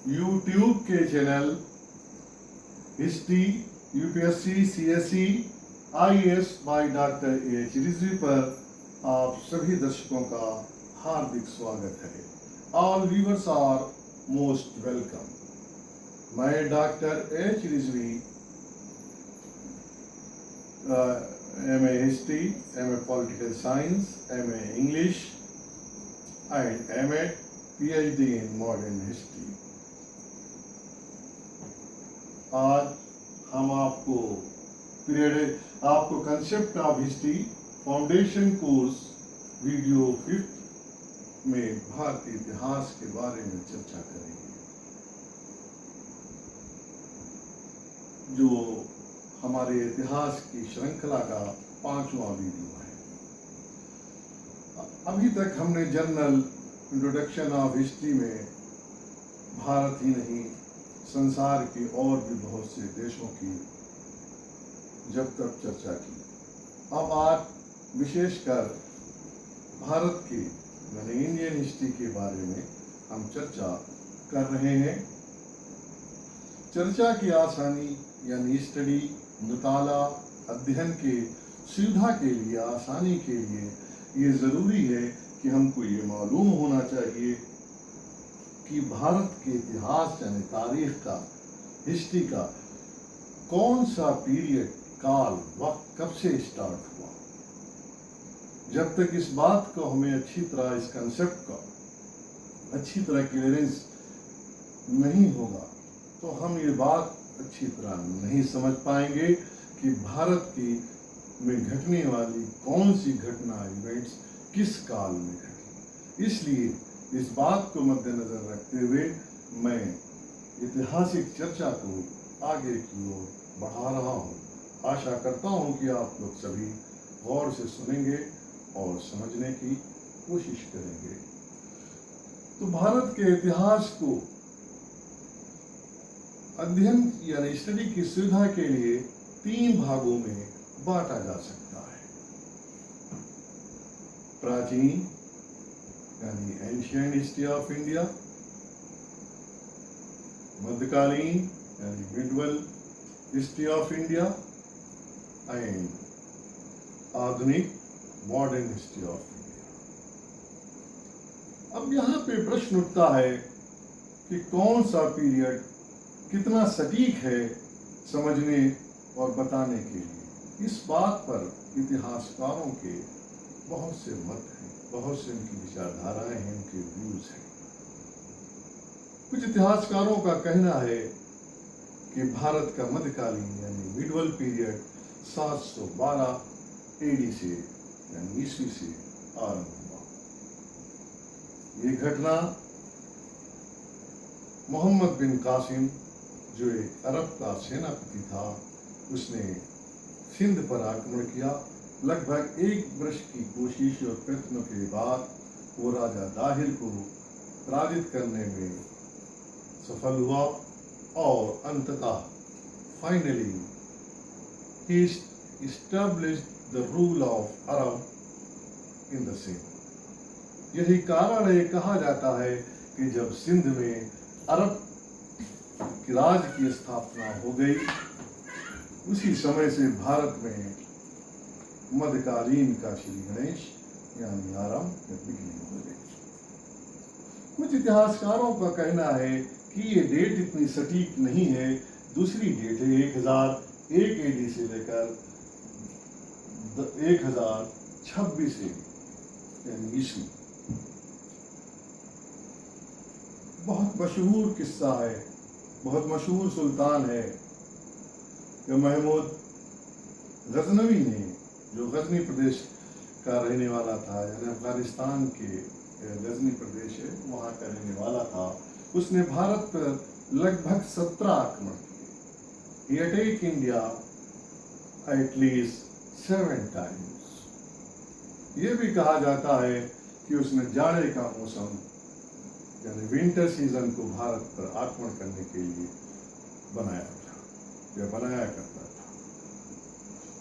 YouTube के channel history UPSC CSE IAS by doctor H Rizvi पर आप सभी दर्शकों का हार्दिक स्वागत है। All viewers are most welcome. मैं doctor H Rizvi MA history, MA political science, MA English and MA PhD in modern history. आज हम आपको concept of history foundation course video 5 में भारतीय इतिहास के बारे में चर्चा करेंगे, जो हमारे इतिहास की श्रृंखला का 5वां वीडियो है। अभी तक हमने जनरल इंट्रोडक्शन ऑफ हिस्ट्री में भारत ही नहीं, संसार के और भी बहुत से देशों की जब तक चर्चा की। अब आज विशेषकर भारत की यानी इंडियन हिस्ट्री के बारे में हम चर्चा कर रहे हैं। चर्चा की आसानी यानी स्टडी, मुताला, अध्ययन के सुविधा के लिए, आसानी के लिए ये ज़रूरी है कि हमको ये मालूम होना चाहिए कि भारत के इतिहास यानी तारीख का, हिस्ट्री का कौन सा पीरियड, काल, वक्त कब से स्टार्ट हुआ। जब तक इस बात को हमें अच्छी तरह, इस कंसेप्ट का अच्छी तरह क्लियरेंस नहीं होगा तो हम ये बात अच्छी तरह नहीं समझ पाएंगे कि भारत की में घटने वाली कौन सी घटना, इवेंट्स किस काल में घटी। इसलिए इस बात को मद्देनजर रखते हुए मैं ऐतिहासिक चर्चा को आगे की ओर बढ़ा रहा हूँ। आशा करता हूँ कि आप लोग सभी गौर से सुनेंगे और समझने की कोशिश करेंगे। तो भारत के इतिहास को अध्ययन यानी स्टडी की सुविधा के लिए 3 भागों में बांटा जा सकता है। प्राचीन यानी एंशिएंट हिस्ट्री ऑफ इंडिया, मध्यकालीन यानी medieval history of India and आधुनिक मॉडर्न हिस्ट्री ऑफ इंडिया। अब यहाँ पे प्रश्न उठता है कि कौन सा पीरियड कितना सटीक है समझने और बताने के लिए। इस बात पर इतिहासकारों के बहुत से मत हैं, बहुत से उनकी विचारधाराएं हैं, उनके व्यूज हैं। कुछ इतिहासकारों का कहना है कि भारत का मध्यकालीन यानी मिडवल पीरियड 712 AD से यानी ईस्वी से आरंभ हुआ। ये घटना मोहम्मद बिन कासिम, जो एक अरब का सेनापति था, उसने सिंध पर आक्रमण किया। लगभग 1 वर्ष की कोशिश और प्रयत्नों के बाद वो राजा दाहिर को पराजित करने में सफल हुआ और अंततः finally he established the rule of Arab in the Sindh. यही कारण है, कहा जाता है कि जब सिंध में अरब की राज की स्थापना हो गई, उसी समय से भारत में मध्यकालीन का श्री गणेश यानी आरंभ बिगिनिंग हो गई। कुछ इतिहासकारों का कहना है कि ये डेट इतनी सटीक नहीं है। दूसरी डेट है 1001 AD से लेकर 1026 यानी ईस्वी। बहुत मशहूर किस्सा है, बहुत मशहूर सुल्तान है कि महमूद गजनवी ने, जो गजनी प्रदेश का रहने वाला था, यानी अफगानिस्तान के गजनी प्रदेश है, वहाँ का रहने वाला था, उसने भारत पर लगभग 17 आक्रमण किए। He attacked India at least 7 times। ये भी कहा जाता है कि उसने जाड़े का मौसम यानी विंटर सीजन को भारत पर आक्रमण करने के लिए बनाया था या बनाया करता था।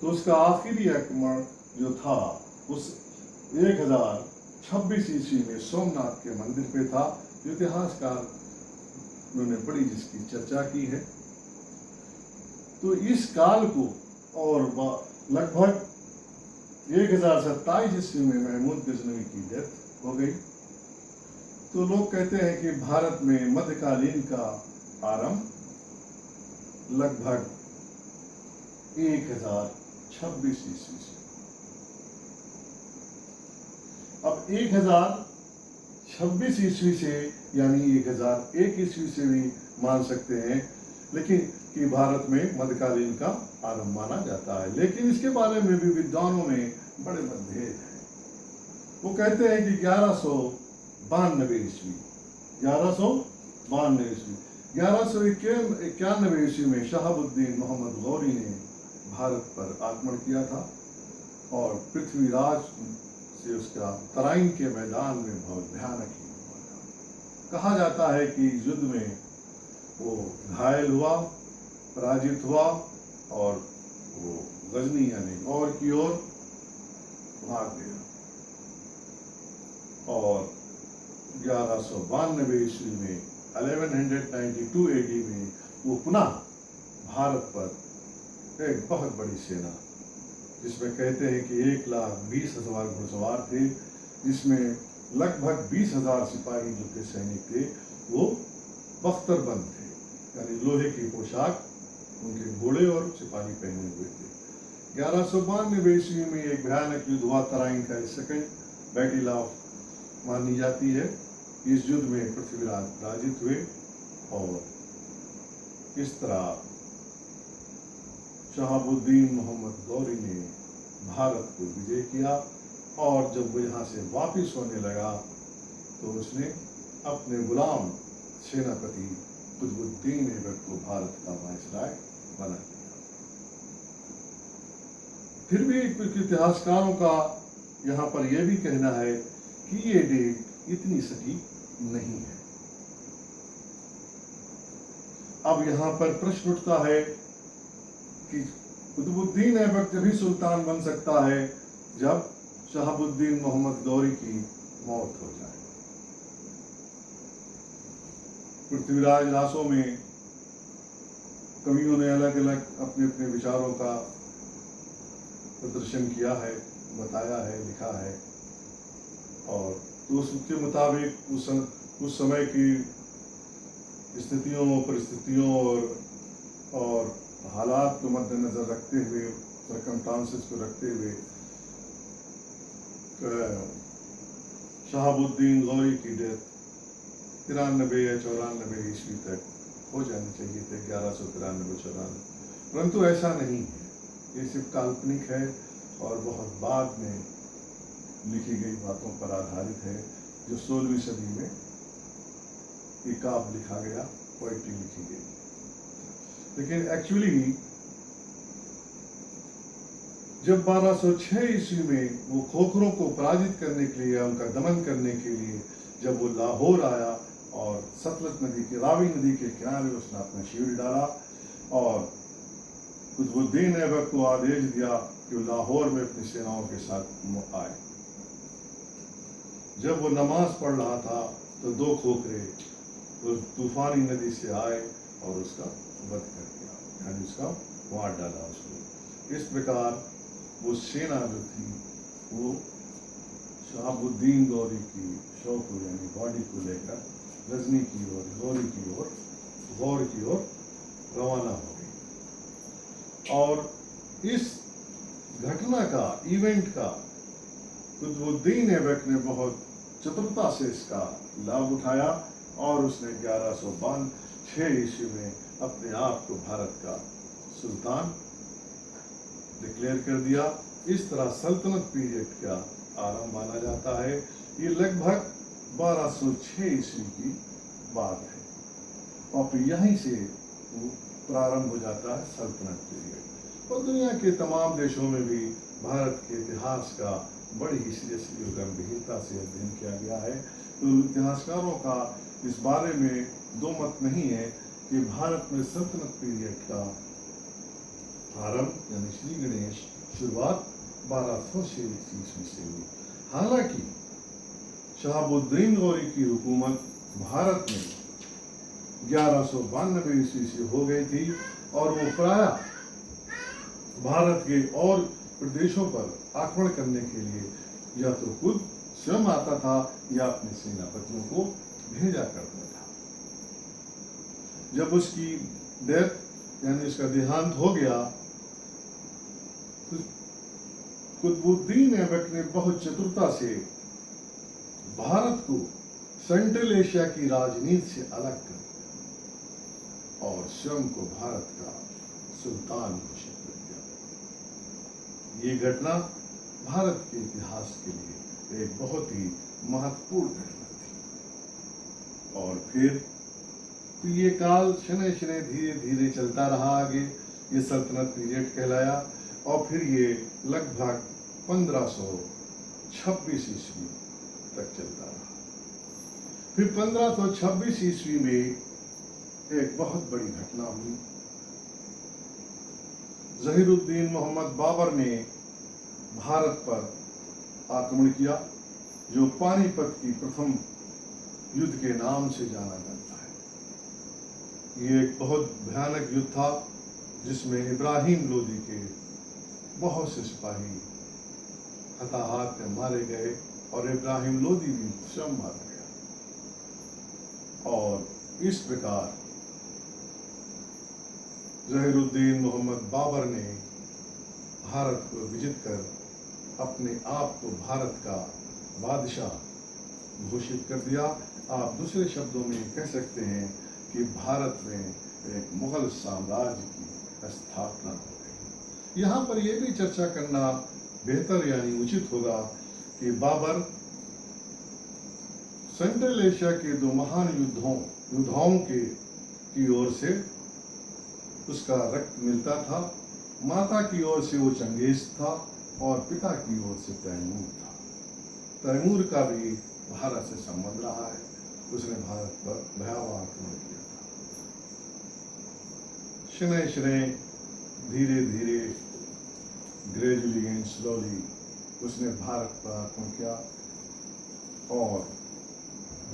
तो उसका आखिरी आक्रमण जो था उस 1026 ईस्वी में सोमनाथ के मंदिर पे था। जो इतिहासकार उन्होंने बड़ी जिसकी चर्चा की है। तो इस काल को और लगभग 1027 ईस्वी में महमूद गजनवी की डेथ हो गई। तो लोग कहते हैं कि भारत में मध्यकालीन का आरंभ लगभग 1026 ईस्वी से। अब 1026 ईस्वी से यानी 1001 ईस्वी से भी मान सकते हैं, लेकिन कि भारत में मध्यकालीन का आरंभ माना जाता है। लेकिन इसके बारे में भी विद्वानों में बड़े मतभेद हैं। वो कहते हैं कि 1192 ईस्वी 1191 ईस्वी में शहाबुद्दीन मोहम्मद गौरी ने भारत पर आक्रमण किया था और पृथ्वीराज से उसका तराइन के मैदान में बहुत भयानक युद्ध हुआ था। कहा जाता है कि युद्ध में वो घायल हुआ, पराजित हुआ और वो गजनी यानी गौर की ओर भाग गया। और 1192 ईस्वी में 1192 AD में वो पुनः भारत पर एक बहुत बड़ी सेना, जिसमें कहते हैं कि 1,20,000 घुड़सवार थे, जिसमें लगभग 20,000 सिपाही जो के सैनिक थे वो बख्तरबंद थे, यानी लोहे की पोशाक उनके घोड़े और सिपाही पहने हुए थे। 1192 ईस्वी में एक भयानक युद्ध हुआ, तराइन का सेकंड बैटल ऑफ मानी जाती है। इस युद्ध में पृथ्वीराज पराजित हुए और इस तरह शहाबुद्दीन मोहम्मद गौरी ने भारत को विजय किया। और जब वो यहाँ से वापिस होने लगा तो उसने अपने गुलाम सेनापति कुतुबुद्दीन ऐबक को भारत का वायसराय बना दिया। फिर भी कुछ इतिहासकारों का यहाँ पर यह भी कहना है कि ये डेट इतनी सटीक नहीं है। अब यहाँ पर प्रश्न उठता है कि कुतुबुद्दीन ऐबक तभी सुल्तान बन सकता है जब शहाबुद्दीन मोहम्मद गौरी की मौत हो जाए। पृथ्वीराज रासों में कवियों ने अलग अलग अपने अपने विचारों का प्रदर्शन किया है, बताया है, लिखा है। और तो उसके मुताबिक उस समय की स्थितियों, परिस्थितियों और हालात को मद्देनजर रखते हुए, सर्कमस्टांसेस को रखते हुए शहाबुद्दीन गौरी की डेथ 93 या 94 ईस्वी तक हो जानी चाहिए थे, 1193-94। परंतु ऐसा नहीं है, ये सिर्फ काल्पनिक है और बहुत बाद में लिखी गई बातों पर आधारित है, जो 16वीं सदी में एक काव्य लिखा गया, पोएट्री लिखी गई। लेकिन एक्चुअली जब 1206 ईस्वी में वो खोखरों को पराजित करने के लिए, उनका दमन करने के लिए जब वो लाहौर आया और सतलज नदी के, रावी नदी के किनारे उसने अपना शिविर डाला और कुतुबुद्दीन ऐबक को आदेश दिया कि वो लाहौर में अपनी सेनाओं के साथ आए। जब वो नमाज पढ़ रहा था तो दो खोखरे उस तूफानी नदी से आए और उसका वध कर दिया, यानी उसका मार डाला उसको। इस प्रकार वो सेना जो थी वो शहाबुद्दीन गौरी की शव को, यानी बॉडी को लेकर गजनी की ओर, गौर की ओर रवाना हो गई। और इस घटना का, इवेंट का कुतुबुद्दीन ऐबक ने बहुत चतुरता से इसका लाभ उठाया और उसने 1192 ईस्वी में अपने आप को भारत का सुल्तान डिक्लेयर कर दिया। इस तरह सल्तनत पीरियड का आरंभ माना जाता है। ये लगभग 1206 ईस्वी की बात है और फिर यहीं से प्रारंभ हो जाता है सल्तनत पीरियड। और दुनिया के तमाम देशों में भी भारत के इतिहास का बड़ी ही सीरियसली और गंभीरता से अध्ययन किया गया है। तो इतिहासकारों का इस बारे में दो मत नहीं है कि भारत में सल्तनत पीरियड का आरंभ, यानी श्री गणेश शुरुआत 1206 ईस्वी से हुई। हालांकि शहाबुद्दीन गौरी की हुकूमत भारत में 1192 ईस्वी से हो गई थी और वो प्राय भारत के और प्रदेशों पर आक्रमण करने के लिए या तो खुद स्वयं आता था या अपने सेनापतियों को भेजा करता था। जब उसकी डेथ यानी उसका देहांत हो गया तो कुतुबुद्दीन ऐबक ने बहुत चतुरता से भारत को सेंट्रल एशिया की राजनीति से अलग कर दिया और स्वयं को भारत का सुल्तान घोषित कर दिया। ये घटना भारत के इतिहास के लिए एक बहुत ही महत्वपूर्ण घटना थी। और फिर तो ये काल शनै शनै धीरे धीरे चलता रहा आगे, ये सल्तनत पीरियड कहलाया और फिर ये लगभग 1526 ईस्वी तक चलता रहा। फिर 1526 ईस्वी में एक बहुत बड़ी घटना हुई। जहीरुद्दीन मोहम्मद बाबर ने भारत पर आक्रमण किया, जो पानीपत की प्रथम युद्ध के नाम से जाना जाता है। ये एक बहुत भयानक युद्ध था जिसमें इब्राहिम लोदी के बहुत से सिपाही हताहत में मारे गए और इब्राहिम लोदी भी स्वयं मारा गया। और इस प्रकार जहीरुद्दीन मोहम्मद बाबर ने भारत को विजित कर अपने आप को भारत का बादशाह घोषित कर दिया। आप दूसरे शब्दों में कह सकते हैं कि भारत में एक मुगल साम्राज्य की स्थापना हो गई। यहाँ पर यह भी चर्चा करना बेहतर यानी उचित होगा कि बाबर सेंट्रल एशिया के दो महान योद्धाओं की ओर से उसका रक्त मिलता था। माता की ओर से वो चंगेज था और पिता की ओर से तैमूर था। तैमूर का भी भारत से संबंध रहा है, उसने भारत पर भयावह आक्रमण किया था। शनै शनै धीरे धीरे ग्रेजुअली एंड स्लोली उसने भारत पर आक्रमण किया और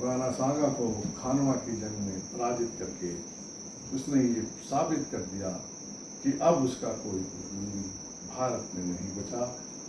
राणा सांगा को खानवा की जंग में पराजित करके उसने ये साबित कर दिया कि अब उसका कोई भारत में नहीं बचा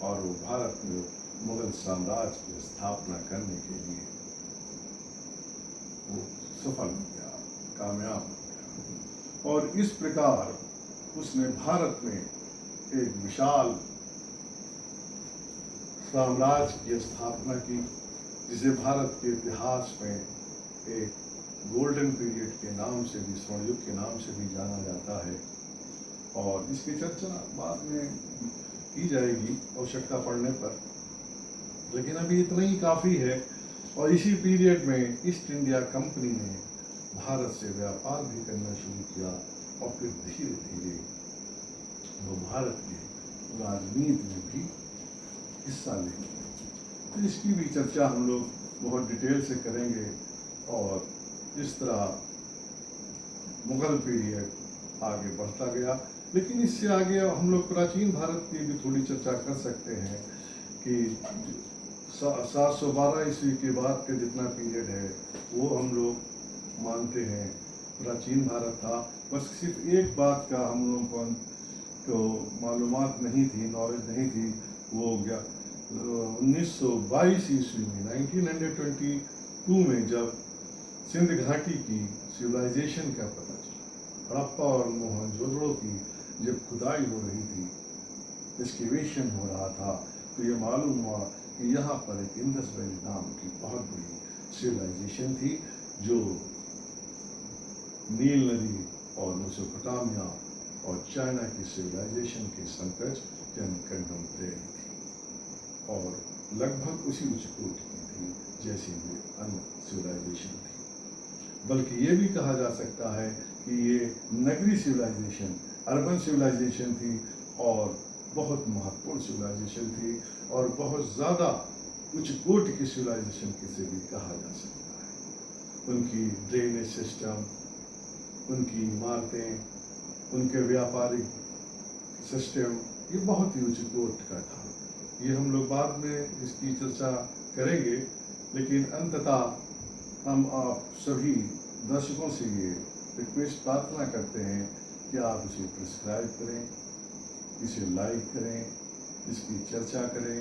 और वो भारत में मुगल साम्राज्य की स्थापना करने के लिए वो सफल हो गया, कामयाब हो गया। और इस प्रकार उसने भारत में एक विशाल साम्राज्य की स्थापना की, जिसे भारत के इतिहास में एक गोल्डन पीरियड के नाम से भी, स्वर्ण युग के नाम से भी जाना जाता है। और इसकी चर्चा बाद में की जाएगी आवश्यकता पड़ने पर, लेकिन अभी इतना ही काफ़ी है। और इसी पीरियड में ईस्ट इंडिया कंपनी ने भारत से व्यापार भी करना शुरू किया और फिर धीरे धीरे वो भारत के राजनीति में भी हिस्सा लेने लगे। तो इसकी भी चर्चा हम लोग बहुत डिटेल से करेंगे और इस तरह मुगल पीरियड आगे बढ़ता गया। लेकिन इससे आगे हम लोग प्राचीन भारत की भी थोड़ी चर्चा कर सकते हैं कि 712 ईस्वी के बाद का जितना पीरियड है वो हम लोग मानते हैं प्राचीन भारत था। बस सिर्फ एक बात का हम लोगों को मालूमात नहीं थी, नॉलेज नहीं थी, वो 1922 ईस्वी में 1922 में जब सिंध घाटी की सिविलाइजेशन का पता चला, हड़प्पा और मोहनजोदड़ो की जब खुदाई हो रही थी, एक्सकेवेशन हो रहा था, तो ये मालूम हुआ कि यहाँ पर एक इंडस वैली नाम की बहुत बड़ी सिविलाइजेशन थी जो नील नदी और मेसोपोटामिया और चाइना की सिविलाइजेशन के संकट यानी कंटेम्परेरी थी और लगभग उसी उच्च कोटि की थी जैसी ये अन्य सिविलाइजेशन थी। बल्कि ये भी कहा जा सकता है कि ये नगरी सिविलाइजेशन, अर्बन सिविलाइजेशन थी और बहुत महत्वपूर्ण सिविलाइजेशन थी और बहुत ज़्यादा उच्च कोटि की सिविलाइजेशन किसे भी कहा जा सकता है। उनकी ड्रेनेज सिस्टम, उनकी इमारतें, उनके व्यापारिक सिस्टम, ये बहुत ही उच्च कोटि का था। ये हम लोग बाद में इसकी चर्चा करेंगे, लेकिन अंततः हम आप सभी दर्शकों से ये रिक्वेस्ट प्रार्थना करते हैं कि आप इसे प्रिस्क्राइब करें, इसे लाइक करें, इसकी चर्चा करें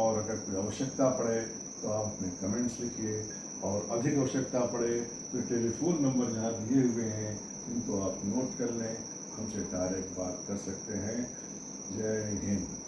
और अगर कोई आवश्यकता पड़े तो आप अपने कमेंट्स लिखिए और अधिक आवश्यकता पड़े तो टेलीफोन नंबर जहाँ दिए हुए हैं इनको आप नोट कर लें, हमसे डायरेक्ट बात कर सकते हैं। जय हिंद।